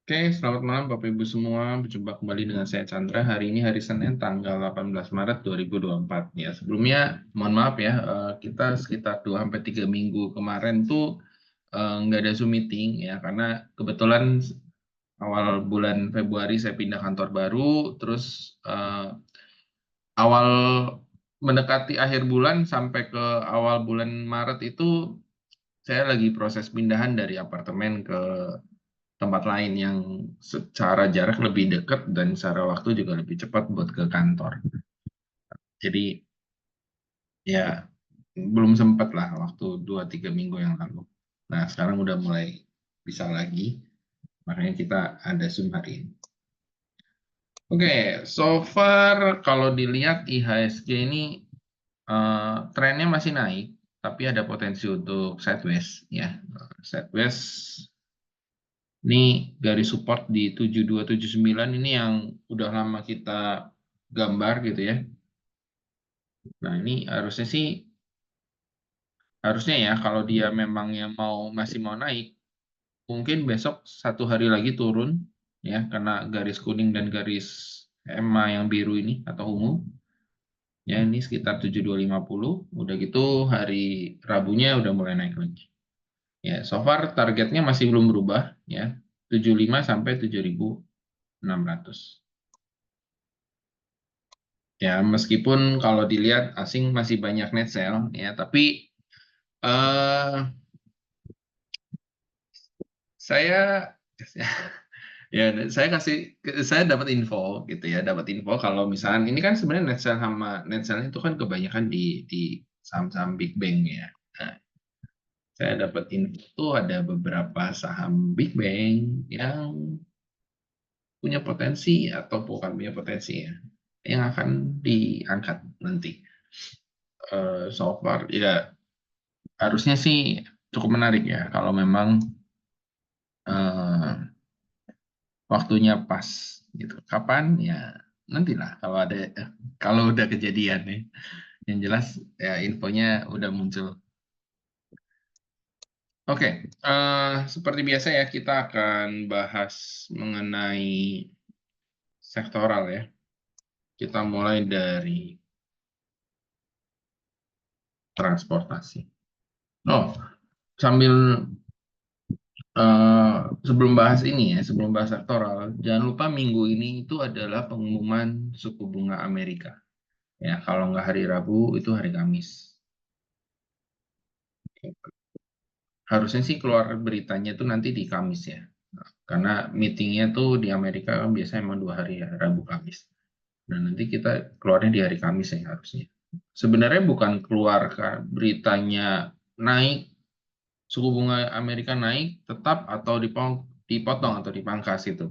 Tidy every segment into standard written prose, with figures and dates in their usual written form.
Oke, selamat malam Bapak Ibu semua. Berjumpa kembali dengan saya Chandra. Hari ini hari Senin tanggal 18 Maret 2024. Ya, sebelumnya mohon maaf ya, kita sekitar 2 sampai 3 minggu kemarin tuh nggak ada Zoom meeting ya, karena kebetulan awal bulan Februari saya pindah kantor baru, terus awal mendekati akhir bulan sampai ke awal bulan Maret itu saya lagi proses pindahan dari apartemen ke tempat lain yang secara jarak lebih dekat dan secara waktu juga lebih cepat buat ke kantor. Jadi ya belum sempat lah waktu 2 3 minggu yang lalu. Nah sekarang udah mulai bisa lagi, makanya kita ada Zoom hari ini. Oke, so far kalau dilihat IHSG ini trennya masih naik, tapi ada potensi untuk sideways ya. Sideways ini garis support di 7279 ini yang udah lama kita gambar gitu ya. Nah, ini harusnya ya kalau dia memang yang masih mau naik, mungkin besok 1 hari lagi turun ya karena garis kuning dan garis EMA yang biru ini atau ungu. Ya, ini sekitar 7250. Udah gitu hari Rabunya udah mulai naik lagi. Ya, so far targetnya masih belum berubah ya. 75 sampai 7600. Ya, meskipun kalau dilihat asing masih banyak net sell ya, tapi eh saya ya saya dapat info gitu ya, dapat info kalau misalnya ini kan sebenarnya net sell sama net sell itu kan kebanyakan di saham-saham big bank ya. Nah, saya dapat info tuh ada beberapa saham big bank yang punya potensi atau bukan punya potensi ya, yang akan diangkat nanti. So far ya harusnya sih cukup menarik ya kalau memang eh, waktunya pas gitu. Kapan ya nantilah kalau udah kejadian ya. Yang jelas ya infonya udah muncul. Oke, seperti biasa ya kita akan bahas mengenai sektoral ya. Kita mulai dari transportasi. Oh, sambil sebelum bahas ini ya, sebelum bahas sektoral, jangan lupa minggu ini itu adalah pengumuman suku bunga Amerika. Ya, kalau nggak hari Rabu, itu hari Kamis. Harusnya sih keluar beritanya itu nanti di Kamis ya. Karena meetingnya tuh di Amerika kan biasanya emang 2 hari ya, Rabu Kamis. Dan nanti kita keluarnya di hari Kamis ya harusnya. Sebenarnya bukan keluar beritanya naik, suku bunga Amerika naik tetap atau dipotong atau dipangkas itu.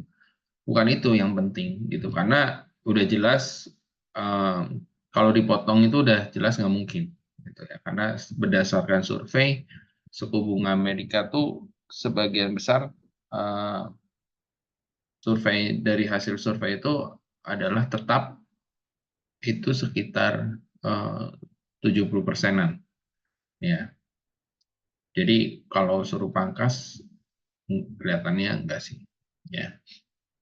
Bukan itu yang penting gitu. Karena udah jelas eh, kalau dipotong itu udah jelas nggak mungkin gitu ya. Karena berdasarkan survei suku bunga Amerika tuh sebagian besar eh, hasil survei itu adalah tetap itu sekitar 70%-an ya. Jadi kalau suruh pangkas kelihatannya enggak sih ya.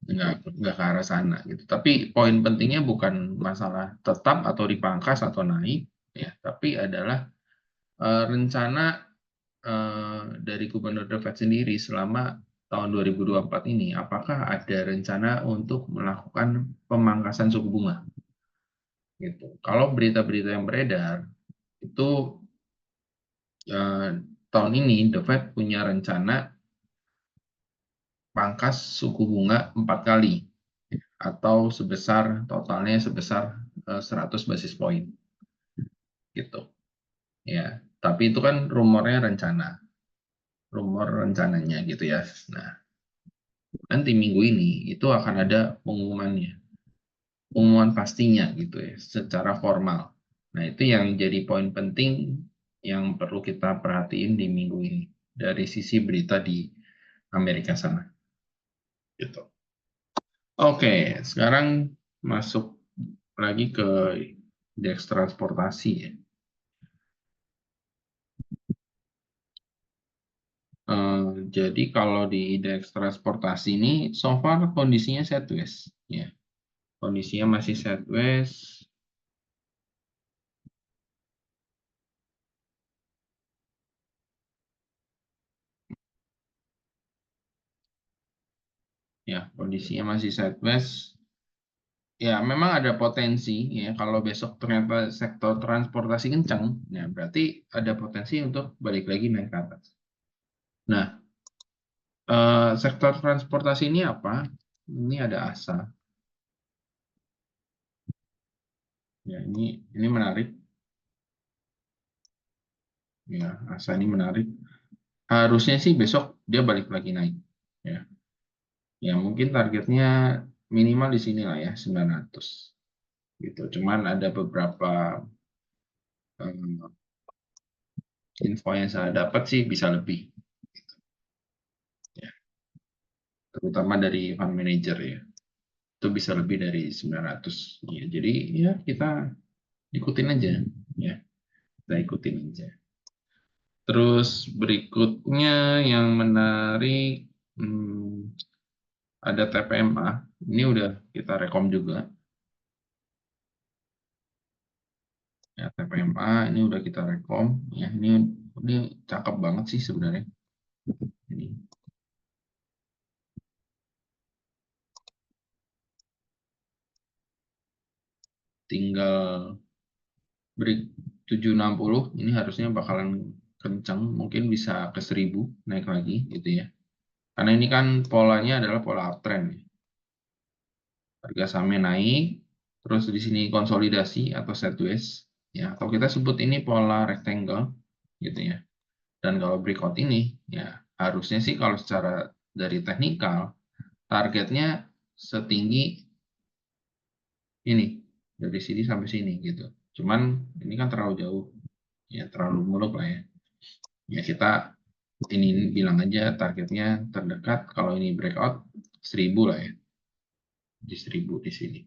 Enggak ke arah sana gitu. Tapi poin pentingnya bukan masalah tetap atau dipangkas atau naik ya, tapi adalah rencana dari Gubernur The Fed sendiri selama tahun 2024 ini, apakah ada rencana untuk melakukan pemangkasan suku bunga? Gitu. Kalau berita-berita yang beredar itu eh, tahun ini The Fed punya rencana pangkas suku bunga 4 kali atau totalnya sebesar 100 basis point gitu ya. Tapi itu kan rumor rencananya gitu ya. Nah, nanti minggu ini itu akan ada pengumuman pastinya gitu ya, secara formal. Nah, itu yang jadi poin penting yang perlu kita perhatiin di minggu ini dari sisi berita di Amerika sana. Gitu. Oke, sekarang masuk lagi ke indeks transportasi ya. Jadi kalau di indeks transportasi ini, so far kondisinya sideways, ya. Kondisinya masih sideways. Ya, kondisinya masih sideways. Ya, memang ada potensi ya kalau besok ternyata sektor transportasi kencang, ya berarti ada potensi untuk balik lagi naik ke atas. Nah, sektor transportasi ini apa? Ini ada ASA. Ya, ini menarik. Ya, ASA ini menarik. Harusnya sih besok dia balik lagi naik. Ya, ya mungkin targetnya minimal di sini lah ya 900 gitu. Cuman ada beberapa info yang saya dapat sih bisa lebih, ya, terutama dari fund manager ya. Itu bisa lebih dari 900. Ya, jadi ya kita ikutin aja ya. Kita ikutin aja. Terus berikutnya yang menarik, ada TPMA. Ini udah kita rekom juga. Ya, TPMA ini udah kita rekom. Ya, ini cakep banget sih sebenarnya. Ini tinggal break 760. Ini harusnya bakalan kencang. Mungkin bisa ke 1000 naik lagi gitu ya. Karena ini kan polanya adalah pola uptrend. Harga sahamnya naik, terus di sini konsolidasi atau sideways, ya, atau kita sebut ini pola rectangle, gitu ya. Dan kalau breakout ini, ya harusnya sih kalau secara dari teknikal, targetnya setinggi ini, dari sini sampai sini, gitu. Cuman ini kan terlalu jauh, ya terlalu muluk lah ya. Ya kita ini bilang aja targetnya terdekat, kalau ini breakout 1000 lah ya, di 1000 di sini.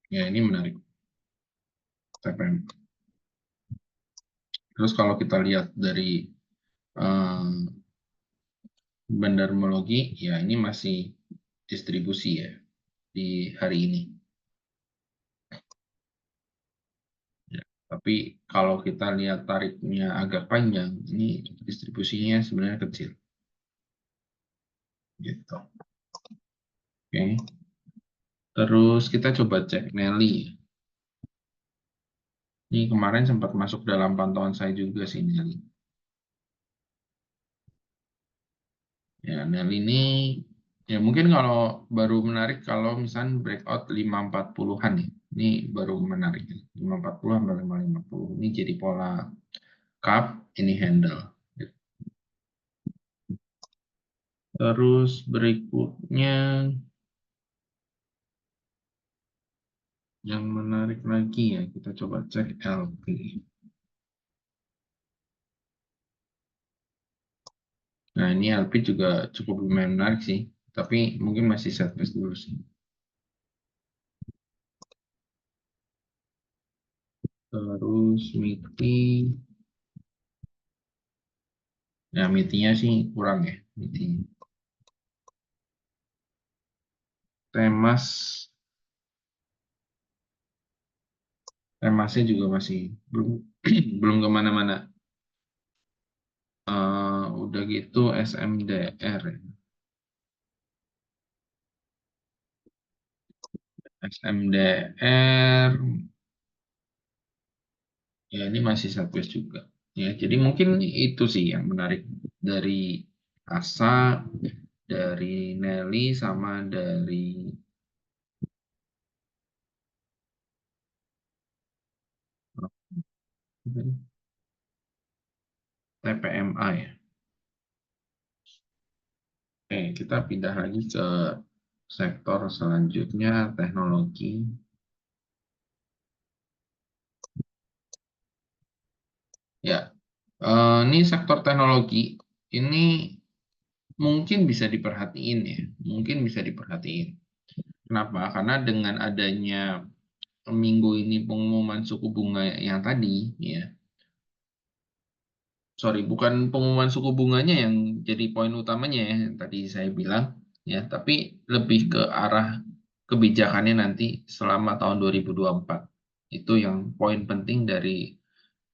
Ya ini menarik. TPM. Terus kalau kita lihat dari bandarmologi, ya ini masih distribusi ya di hari ini. Ya, tapi kalau kita lihat tariknya agak panjang, ini distribusinya sebenarnya kecil. Gitu. Oke. Terus kita coba cek Nelly. Ini kemarin sempat masuk dalam pantauan saya juga sih Nelly. Ya, Nelly ini ya mungkin kalau baru menarik kalau misalnya breakout 540-an ya. Ini baru menarik. 540 sampai 550. Ini jadi pola cup, ini handle. Terus berikutnya yang menarik lagi ya, kita coba cek LP. Nah, ini LP juga cukup lumayan menarik sih, tapi mungkin masih sideways dulu sih. Terus MITI, ya MITI-nya sih kurang ya, MITI. Temas, Temasnya juga masih belum belum kemana-mana. Udah gitu SMDR, SMDR ya ini masih sideways juga. Ya, jadi mungkin itu sih yang menarik dari Asa, dari Nelly, sama dari TPMA ya. Oke, kita pindah lagi ke sektor selanjutnya, teknologi. Ya, ini sektor teknologi ini mungkin bisa diperhatiin ya, mungkin bisa diperhatiin. Kenapa? Karena dengan adanya minggu ini pengumuman suku bunga yang tadi, ya, sorry, bukan pengumuman suku bunganya yang jadi poin utamanya ya, yang tadi saya bilang ya, tapi lebih ke arah kebijakannya nanti selama tahun 2024. Itu yang poin penting dari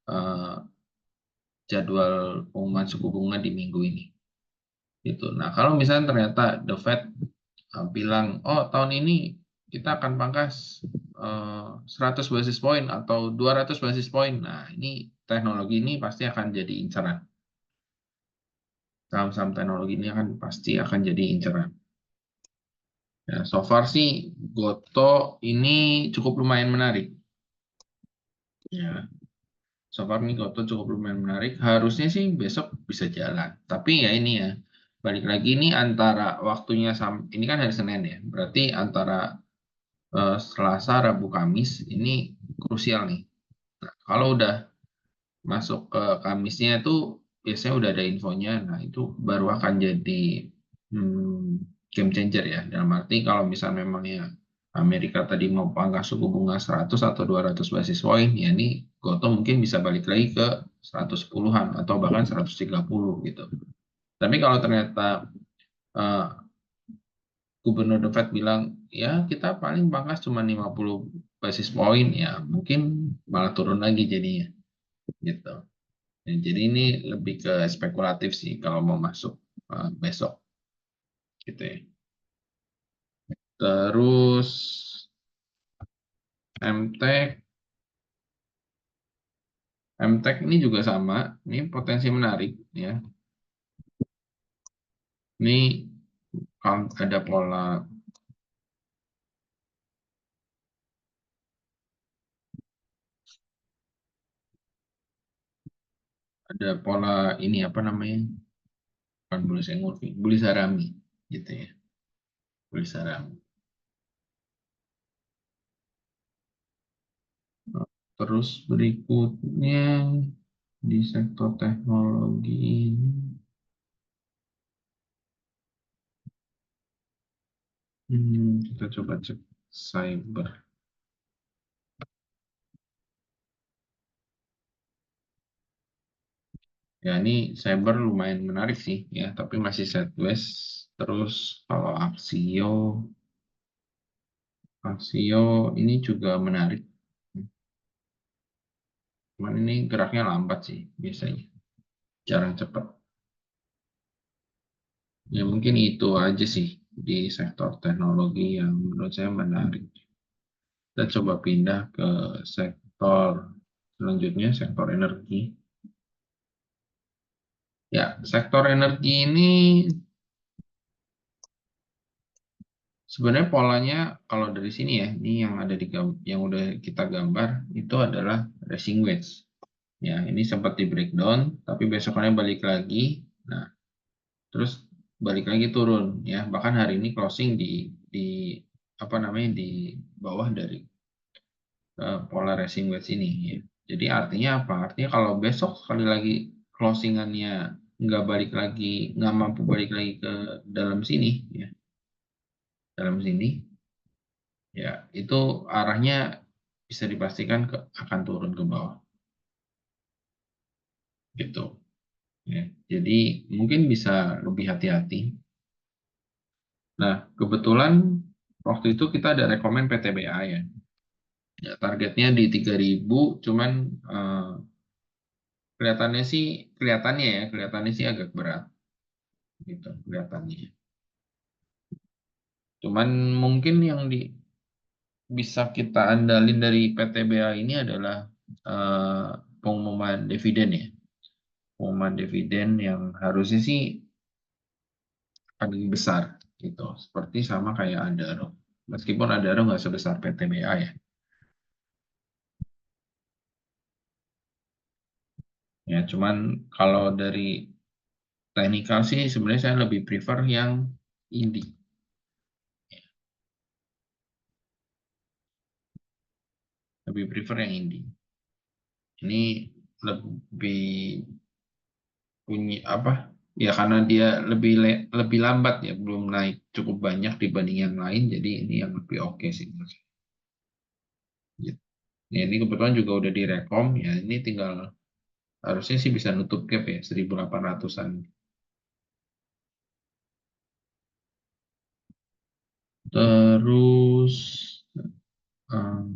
eh, jadwal pengumuman suku bunga di minggu ini. Gitu. Nah, kalau misalnya ternyata The Fed bilang, oh tahun ini kita akan pangkas 100 basis point atau 200 basis point. Nah, ini teknologi ini pasti akan jadi inceran. Saham-saham teknologi ini pasti akan jadi inceran. Ya, so far sih Goto ini cukup lumayan menarik. Ya, so far nih Goto cukup lumayan menarik. Harusnya sih besok bisa jalan. Tapi ya ini ya, balik lagi ini antara waktunya ini kan hari Senin ya. Berarti antara Selasa, Rabu, Kamis ini krusial nih. Nah, kalau udah masuk ke Kamisnya itu biasanya udah ada infonya. Nah, itu baru akan jadi game changer ya. Dalam arti kalau misal memang ya Amerika tadi mau pangkas suku bunga 100 atau 200 basis point, ya ini Goto mungkin bisa balik lagi ke 110-an atau bahkan 130 gitu. Tapi kalau ternyata eh, Gubernur The Fed bilang, ya kita paling pangkas cuma 50 basis point, ya mungkin malah turun lagi jadinya gitu. Ya, jadi ini lebih ke spekulatif sih kalau mau masuk besok gitu ya. Terus MTech, MTech ini juga sama, ini potensi menarik ya. Ini kalau ada pola ini apa namanya? Bukan bullish engulfing, bullish harami gitu ya. Bullish harami. Terus berikutnya di sektor teknologi ini, kita coba cek cyber. Ya ini cyber lumayan menarik sih ya, tapi masih sideways. Terus kalau Aksio ini juga menarik. Cuman ini geraknya lambat sih biasanya, jarang cepat. Ya mungkin itu aja sih di sektor teknologi yang menurut saya menarik. Kita coba pindah ke sektor selanjutnya, sektor energi. Ya, sektor energi ini sebenarnya polanya kalau dari sini ya, ini yang ada yang udah kita gambar itu adalah racing wedge. Ya, ini sempat di breakdown, tapi besokannya balik lagi. Nah, terus balik lagi turun ya. Bahkan hari ini closing di apa namanya di bawah dari pola racing wedge ini ya. Jadi artinya apa? Artinya kalau besok sekali lagi closingannya nggak balik lagi, nggak mampu balik lagi ke dalam sini ya, dalam sini ya itu arahnya bisa dipastikan akan turun ke bawah gitu ya. Jadi mungkin bisa lebih hati-hati. Nah, kebetulan waktu itu kita ada rekomen PTBA ya. Ya, targetnya di 3.000, cuman eh, kelihatannya sih agak berat gitu kelihatannya. Cuman mungkin yang bisa kita andalin dari PTBA ini adalah eh, pengumuman dividen ya. Pengumuman dividen yang harusnya sih paling besar gitu. Seperti sama kayak Adaro. Meskipun Adaro nggak sebesar PTBA ya. Ya, cuman kalau dari teknikal sih sebenarnya saya lebih prefer yang indie. Lebih prefer yang indie. Ini lebih punya apa? Ya karena dia lebih lambat ya, belum naik cukup banyak dibanding yang lain, jadi ini yang lebih oke sih menurut saya. Gitu. Ya, ini kebetulan juga udah direkom ya, ini tinggal Harusnya sih bisa nutup gap ya 1800-an. Terus em,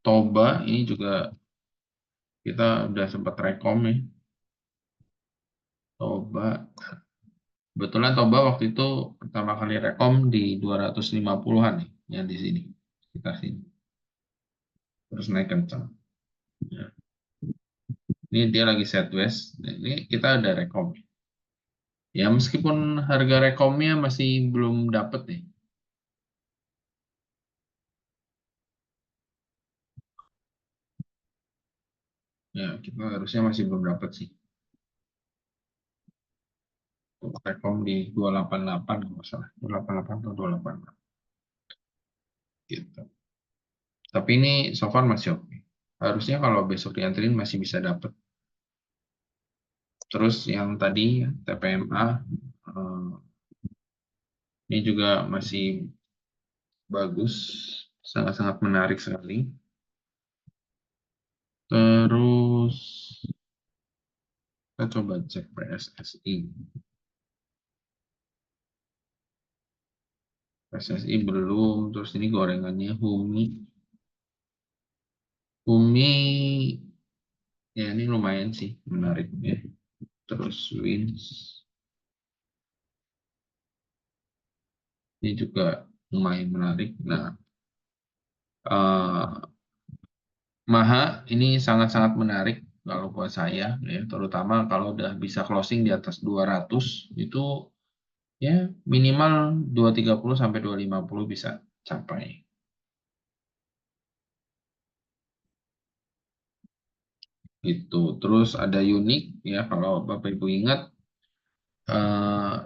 Toba ini juga kita udah sempat rekom ya. Toba. Kebetulan Toba waktu itu pertama kali rekom di 250-an nih, yang di sini. Sekitar sini. Terus naik kencang. Ya. Ini dia lagi sideways. Nah, ini kita ada rekom. Ya meskipun harga rekomnya masih belum dapet nih. Ya kita harusnya masih belum dapet sih. Untuk rekom di 288 kalau nggak salah. 288 atau 288 gitu. Tapi ini so far masih oke. Harusnya kalau besok dianterin masih bisa dapet. Terus yang tadi TPMA ini juga masih bagus, sangat-sangat menarik sekali. Terus kita coba cek PSSI. PSSI belum, terus ini gorengannya Humi. Humi ya ini lumayan sih menarik ya. Terus Wins ini juga lumayan menarik. Nah, eh, Maha ini sangat-sangat menarik kalau buat saya ya, terutama kalau udah bisa closing di atas 200 itu ya minimal 230 sampai 250 bisa capai. Gitu. Terus ada unik ya kalau Bapak Ibu ingat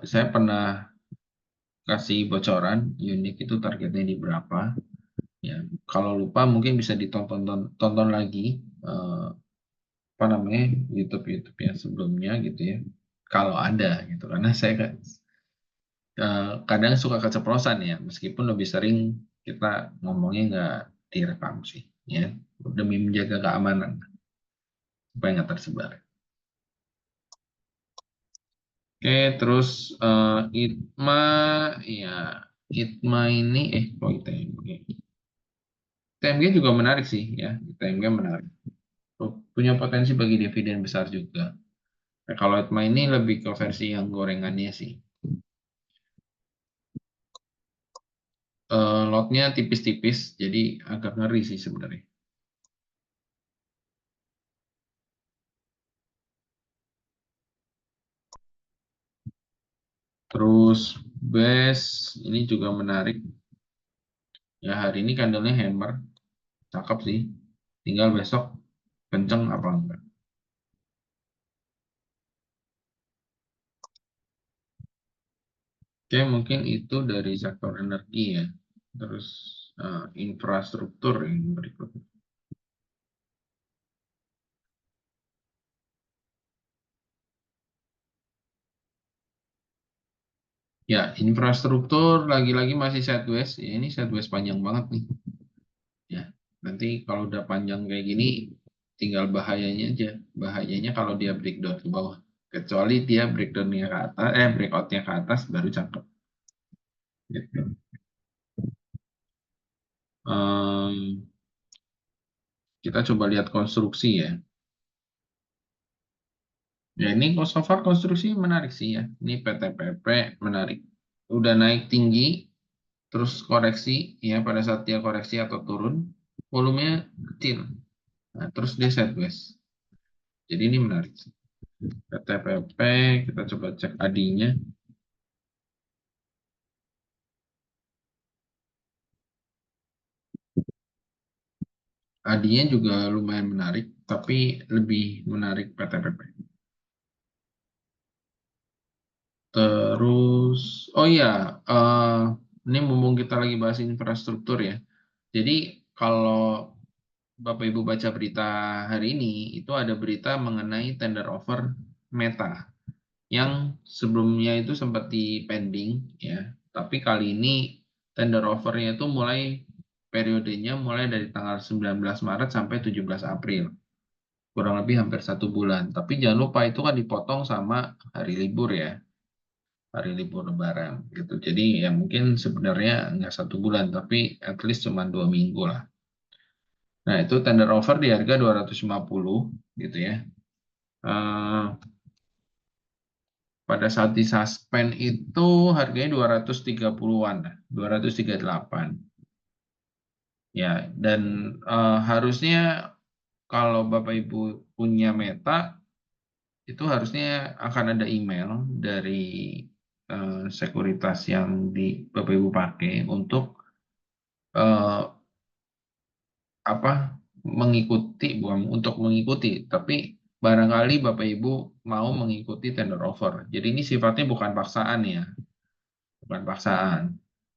saya pernah kasih bocoran unik itu targetnya di berapa ya. Kalau lupa mungkin bisa ditonton tonton lagi eh, apa namanya YouTube YouTube yang sebelumnya gitu ya. Kalau ada gitu karena saya kadang suka keceplosan ya meskipun lebih sering kita ngomongnya nggak direkam sih ya demi menjaga keamanan supaya nggak tersebar. Oke, terus ITMA, ya ITMA ini, kok ITMG? ITMG juga menarik sih, ya. ITMG menarik. Punya potensi bagi dividen besar juga. Nah, kalau ITMA ini lebih ke versi yang gorengannya sih. Lotnya tipis-tipis, jadi agak ngeri sih sebenarnya. Terus base ini juga menarik. Ya hari ini candlenya hammer, cakep sih. Tinggal besok kenceng apa enggak. Oke, mungkin itu dari sektor energi ya. Terus infrastruktur yang berikutnya. Ya, infrastruktur lagi-lagi masih sideways. Ya, ini sideways panjang banget nih. Ya, nanti kalau udah panjang kayak gini, tinggal bahayanya aja. Bahayanya kalau dia breakdown ke bawah. Kecuali dia breakdownnya ke atas, breakoutnya ke atas baru cakep. Gitu. Em, kita coba lihat konstruksi ya. Ya ini so far konstruksi menarik sih ya. Ini PTPP menarik. Udah naik tinggi, terus koreksi ya pada saat dia koreksi atau turun, volumenya kecil. Nah, terus dia sideways. Jadi ini menarik sih. PTPP, kita coba cek AD-nya. AD-nya juga lumayan menarik, tapi lebih menarik PTPP. Terus, oh iya, ini mumpung kita lagi bahas infrastruktur ya. Jadi kalau Bapak Ibu baca berita hari ini, itu ada berita mengenai tender offer Meta yang sebelumnya itu sempat di pending ya. Tapi kali ini tender offernya itu mulai periodenya mulai dari tanggal 19 Maret sampai 17 April. kurang lebih hampir 1 bulan. Tapi jangan lupa itu kan dipotong sama hari libur ya, hari libur Lebaran gitu. Jadi ya mungkin sebenarnya nggak 1 bulan, tapi at least cuma 2 minggu lah. Nah itu tender offer di harga 250 gitu ya. Eh, pada saat di suspend itu harganya 230-an, 238. Ya, dan harusnya kalau Bapak Ibu punya Meta, itu harusnya akan ada email dari sekuritas yang di Bapak Ibu pakai untuk eh, apa mengikuti, bukan untuk mengikuti, tapi barangkali Bapak Ibu mau mengikuti tender offer. Jadi ini sifatnya bukan paksaan ya, bukan paksaan.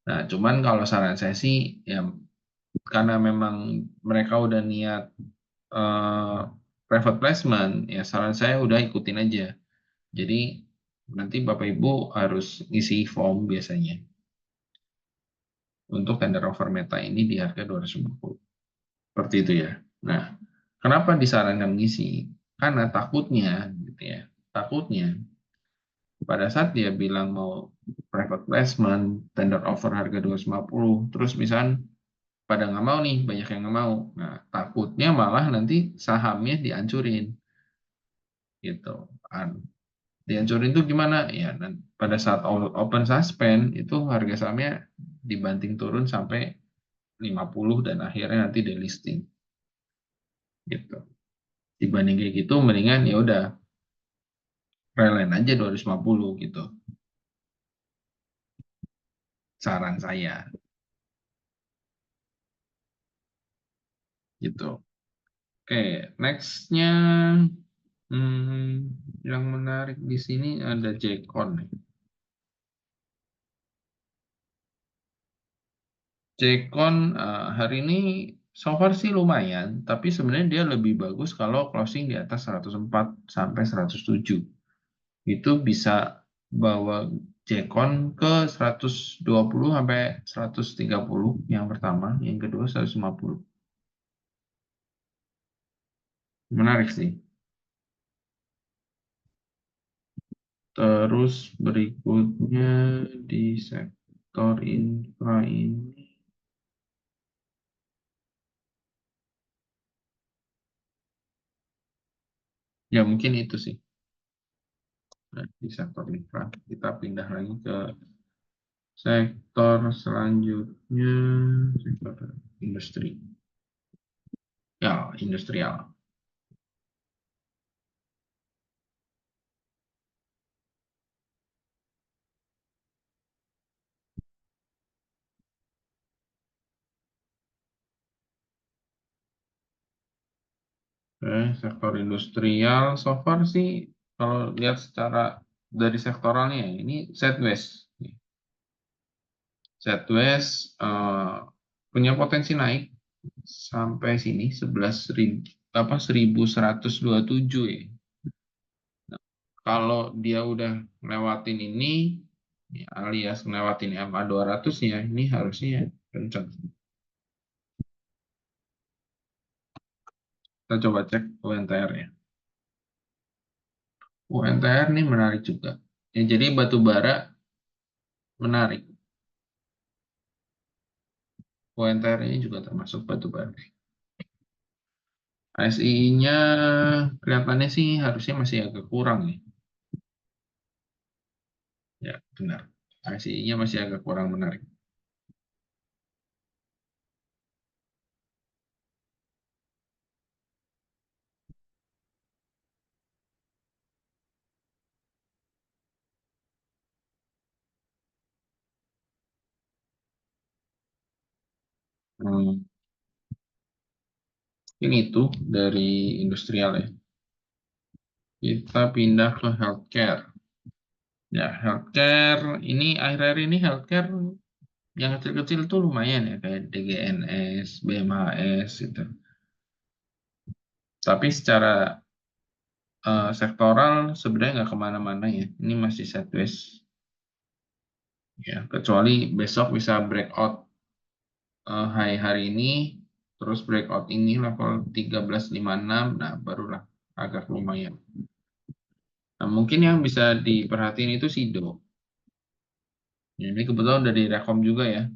Nah, cuman kalau saran saya sih ya karena memang mereka udah niat eh, private placement, ya saran saya udah ikutin aja. Jadi nanti Bapak Ibu harus ngisi form biasanya untuk tender offer Meta ini di harga 250. Seperti itu ya. Nah, kenapa disarankan ngisi? Karena takutnya gitu ya. Takutnya pada saat dia bilang mau private placement, tender offer harga 250, terus misalnya pada nggak mau nih, banyak yang nggak mau. Nah, takutnya malah nanti sahamnya dihancurin gitu. Dihancurin itu gimana? Ya, pada saat open suspend itu harga sahamnya dibanting turun sampai 50 dan akhirnya nanti delisting gitu. Dibanding kayak gitu mendingan ya udah relain aja 250 gitu. Saran saya gitu. Oke, nextnya yang menarik di sini ada Jcon. Jcon hari ini so far sih lumayan, tapi sebenarnya dia lebih bagus kalau closing di atas 104 sampai 107. Itu bisa bawa Jcon ke 120 sampai 130 yang pertama, yang kedua 150. Menarik sih. Terus berikutnya di sektor infra ini, ya mungkin itu sih. Nah, di sektor infra, kita pindah lagi ke sektor selanjutnya, sektor industri. Ya, industrial. Sektor industrial, so far sih, kalau lihat secara dari sektoralnya, ini Southwest. Southwest punya potensi naik sampai sini 11.000 apa 1127 ya. Kalau dia udah ngelewatin ini ya, alias ngelewatin MA 200 ya, ini harusnya kencang. Kita coba cek UNTR ya. UNTR ini menarik juga. Ya, jadi batu bara menarik. UNTR ini juga termasuk batu bara. ASI-nya kelihatannya sih harusnya masih agak kurang nih. Ya, benar. ASI-nya masih agak kurang menarik. Hmm, ini itu dari industrial ya. Kita pindah ke healthcare. Ya, healthcare ini akhir-akhir ini healthcare yang kecil-kecil tuh lumayan ya kayak DGNS, BMHS gitu. Tapi secara sektoral sebenarnya nggak kemana-mana ya. Ini masih sideways ya. Kecuali besok bisa breakout high hari ini terus breakout ini level 1356, nah barulah agak lumayan. Nah, mungkin yang bisa diperhatiin itu Sido. Ini kebetulan udah direkom juga ya.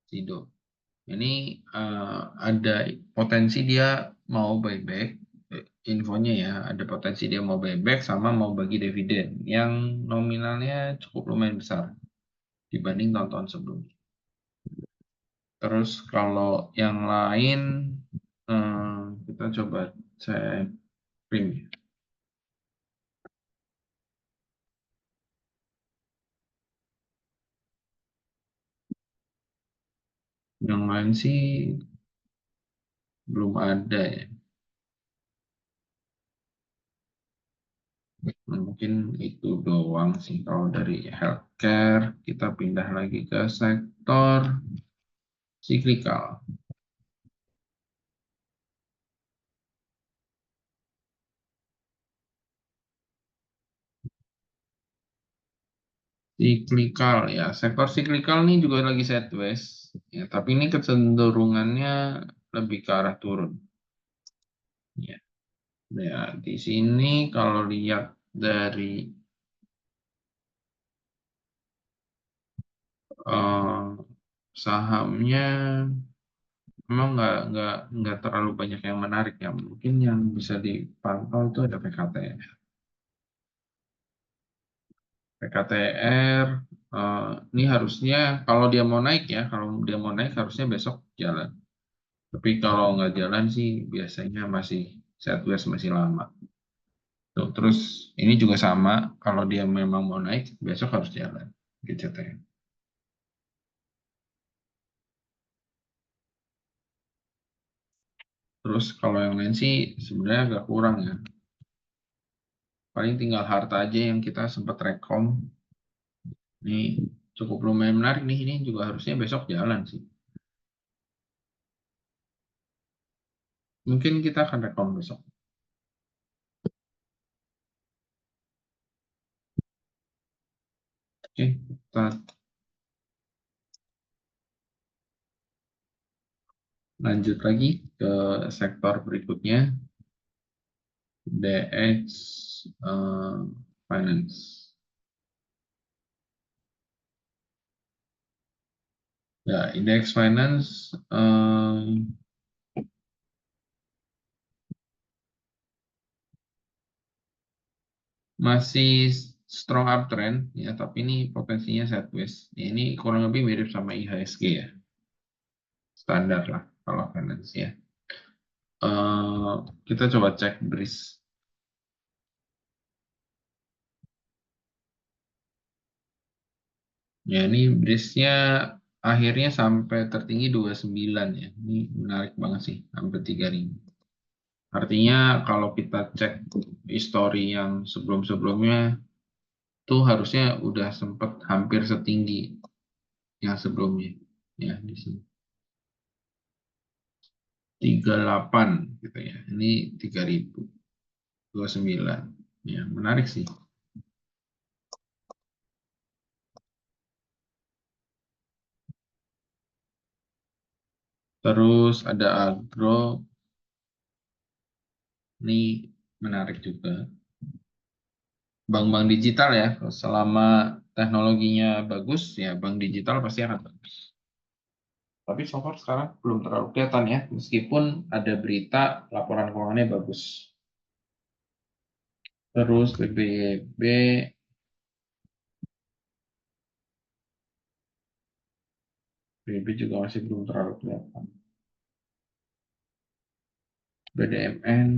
Sido. Ini ada potensi dia mau buyback, infonya ya, ada potensi dia mau buyback sama mau bagi dividen yang nominalnya cukup lumayan besar dibanding tahun-tahun sebelumnya. Terus kalau yang lain kita coba cek print. Yang lain sih belum ada ya. Mungkin itu doang sih kalau dari healthcare. Kita pindah lagi ke sektor cyclical. Cyclical ya, sektor cyclical ini juga lagi sideways ya, tapi ini kecenderungannya lebih ke arah turun ya. Ya, di sini kalau lihat dari eh, sahamnya memang nggak terlalu banyak yang menarik ya. Mungkin yang bisa dipantau itu ada PKTR. PKTR ini harusnya kalau dia mau naik ya, kalau dia mau naik harusnya besok jalan. Tapi kalau nggak jalan sih biasanya masih sideways masih lama. Tuh, terus ini juga sama, kalau dia memang mau naik besok harus jalan GCTN. Terus kalau yang lain sih sebenarnya agak kurang ya. Paling tinggal harta aja yang kita sempat rekom. Ini cukup lumayan menarik nih, ini juga harusnya besok jalan sih. Mungkin kita akan rekom besok. Oke, kita lanjut lagi ke sektor berikutnya, DX Finance. Ya, indeks finance masih strong uptrend ya, tapi ini potensinya sideways. Ya, ini kurang lebih mirip sama IHSG ya, standar lah kalau finance ya. Eh, kita coba cek BRIS. Ya, ini BRIS-nya akhirnya sampai tertinggi 29 ya. Ini menarik banget sih, sampai 3.000. Artinya kalau kita cek histori yang sebelum-sebelumnya tuh harusnya udah sempat hampir setinggi yang sebelumnya. Ya, di sini 38 gitu ya. Ini 3.029. Ya, menarik sih. Terus ada agro, ini menarik juga. Bank-bank digital ya, selama teknologinya bagus ya bank digital pasti akan bagus. Tapi so far sekarang belum terlalu kelihatan ya, meskipun ada berita laporan keuangannya bagus. Terus BBB, BBB juga masih belum terlalu kelihatan. BDMN,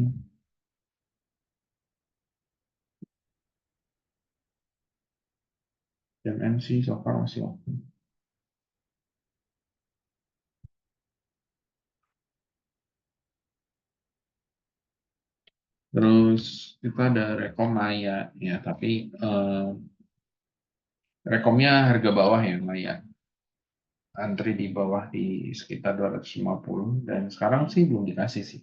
BDMN sih so far masih oke. Terus kita ada Rekom Maya ya, tapi Rekomnya harga bawah ya Maya. Antri di bawah di sekitar 250 dan sekarang sih belum dikasih sih.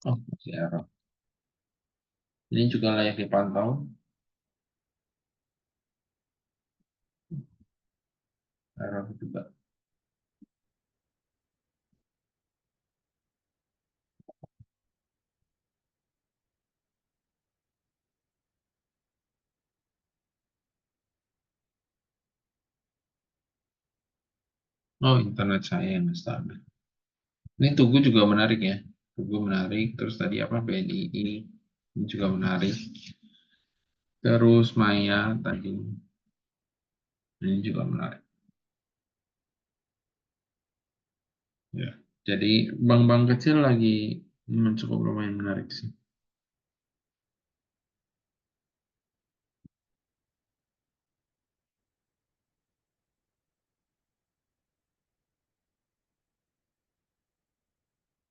Oh, masih error. Ini juga layak dipantau. Error juga. Oh, internet saya yang stabil. Ini Tugu juga menarik ya. Tugu menarik. Terus tadi apa? BNI. Ini juga menarik. Terus Maya tadi. Ini juga menarik. Ya. Jadi bank-bank kecil lagi cukup lumayan menarik sih.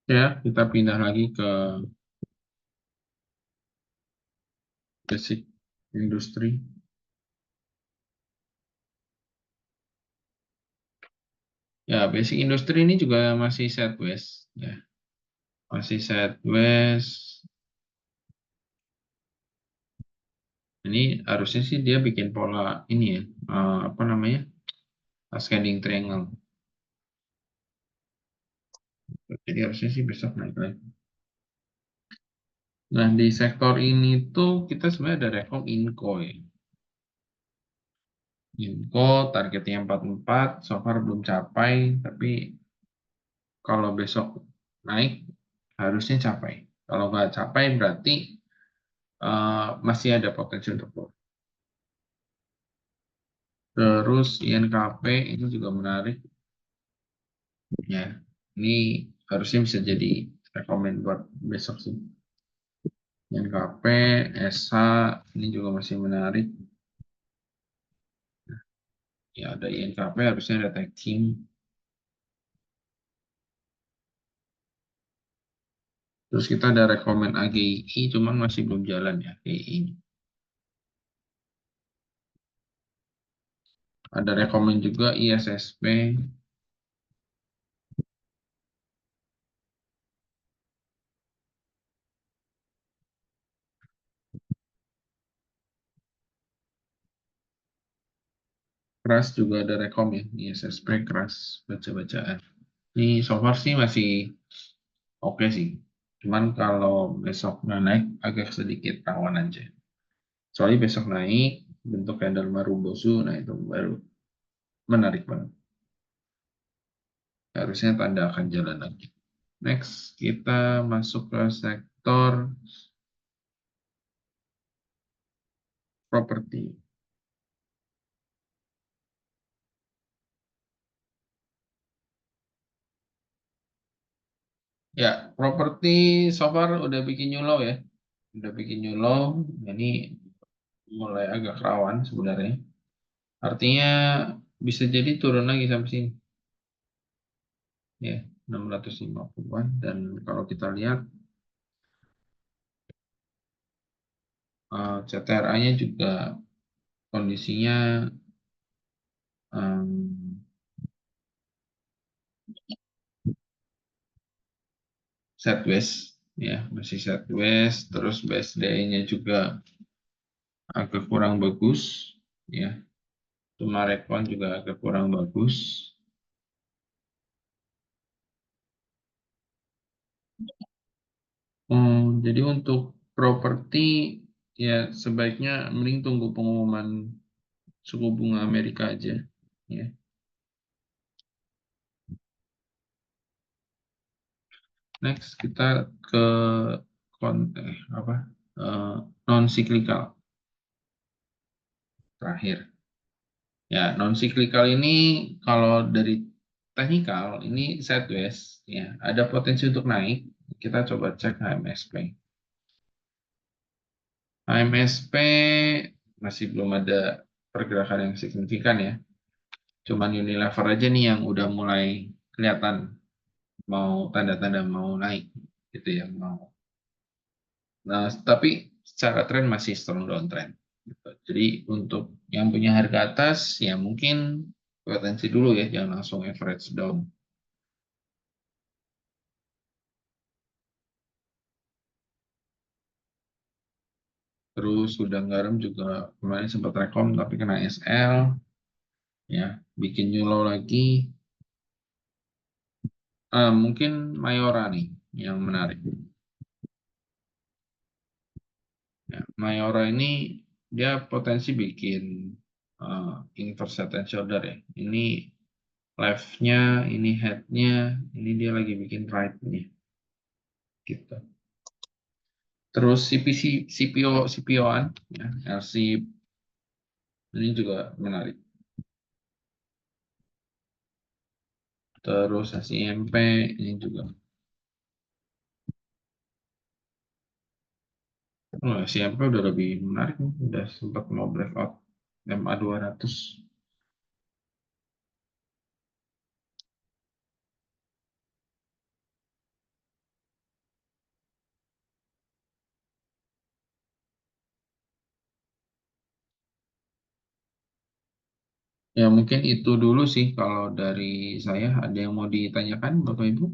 Ya, kita pindah lagi ke basic industri. Ya, basic industri ini juga masih sideways. Ya, masih sideways. Ini harusnya sih dia bikin pola ini ya, apa namanya, ascending triangle. Jadi harusnya sih besok naik lagi. Nah, di sektor ini tuh kita sebenarnya ada rekom Inco ya. Inco targetnya 44, so far belum capai, tapi kalau besok naik harusnya capai. Kalau nggak capai berarti masih ada potensi untuk turun. Terus INKP ini juga menarik ya. Ini harusnya bisa jadi rekomend buat besok sih. INKP, ESA ini juga masih menarik. Ya ada INKP harusnya ada tag team. Terus kita ada rekomend AGI, cuman masih belum jalan ya AGI. Ada rekomend juga ISSP. Keras juga ada rekom ya, ISSP keras baca-bacaan. Ini so far sih masih oke sih. Cuman kalau besok nggak naik agak sedikit rawan aja. Soalnya besok naik bentuk candle Marubosu, nah itu baru menarik banget. Harusnya tanda akan jalan lagi. Next, kita masuk ke sektor properti. Ya, properti so far udah bikin new low ya. Udah bikin new low, ini mulai agak rawan sebenarnya. Artinya bisa jadi turun lagi sampai sini. Ya, 650-an. Dan kalau kita lihat CTRA-nya juga kondisinya um, sideways ya, masih sideways. Terus BSDI-nya juga agak kurang bagus ya. Tumarekon juga agak kurang bagus. Jadi untuk properti ya sebaiknya mending tunggu pengumuman suku bunga Amerika aja ya. Next kita ke apa non cyclical terakhir. Ya, non cyclical ini kalau dari teknikal ini sideways ya, ada potensi untuk naik. Kita coba cek HMSP. HMSP masih belum ada pergerakan yang signifikan ya. Cuman Unilever aja nih yang udah mulai kelihatan mau tanda-tanda mau naik gitu ya, mau. Nah, tapi secara tren masih strong downtrend. Gitu. Jadi untuk yang punya harga atas ya mungkin potensi dulu ya, jangan langsung average down. Terus Gudang Garam juga kemarin sempat rekom tapi kena SL, ya, bikin new low lagi. Mungkin Mayora nih yang menarik. Ya, Mayora ini dia potensi bikin inverse head and shoulder ya. Ini left-nya, ini head-nya, ini dia lagi bikin right nih, gitu. Terus CPO-an, ya, LC ini juga menarik. Terus SIMP ini juga. Oh, SIMP udah lebih menarik nih. Udah sempat mau breakout MA 200. Ya mungkin itu dulu sih kalau dari saya. Ada yang mau ditanyakan Bapak Ibu?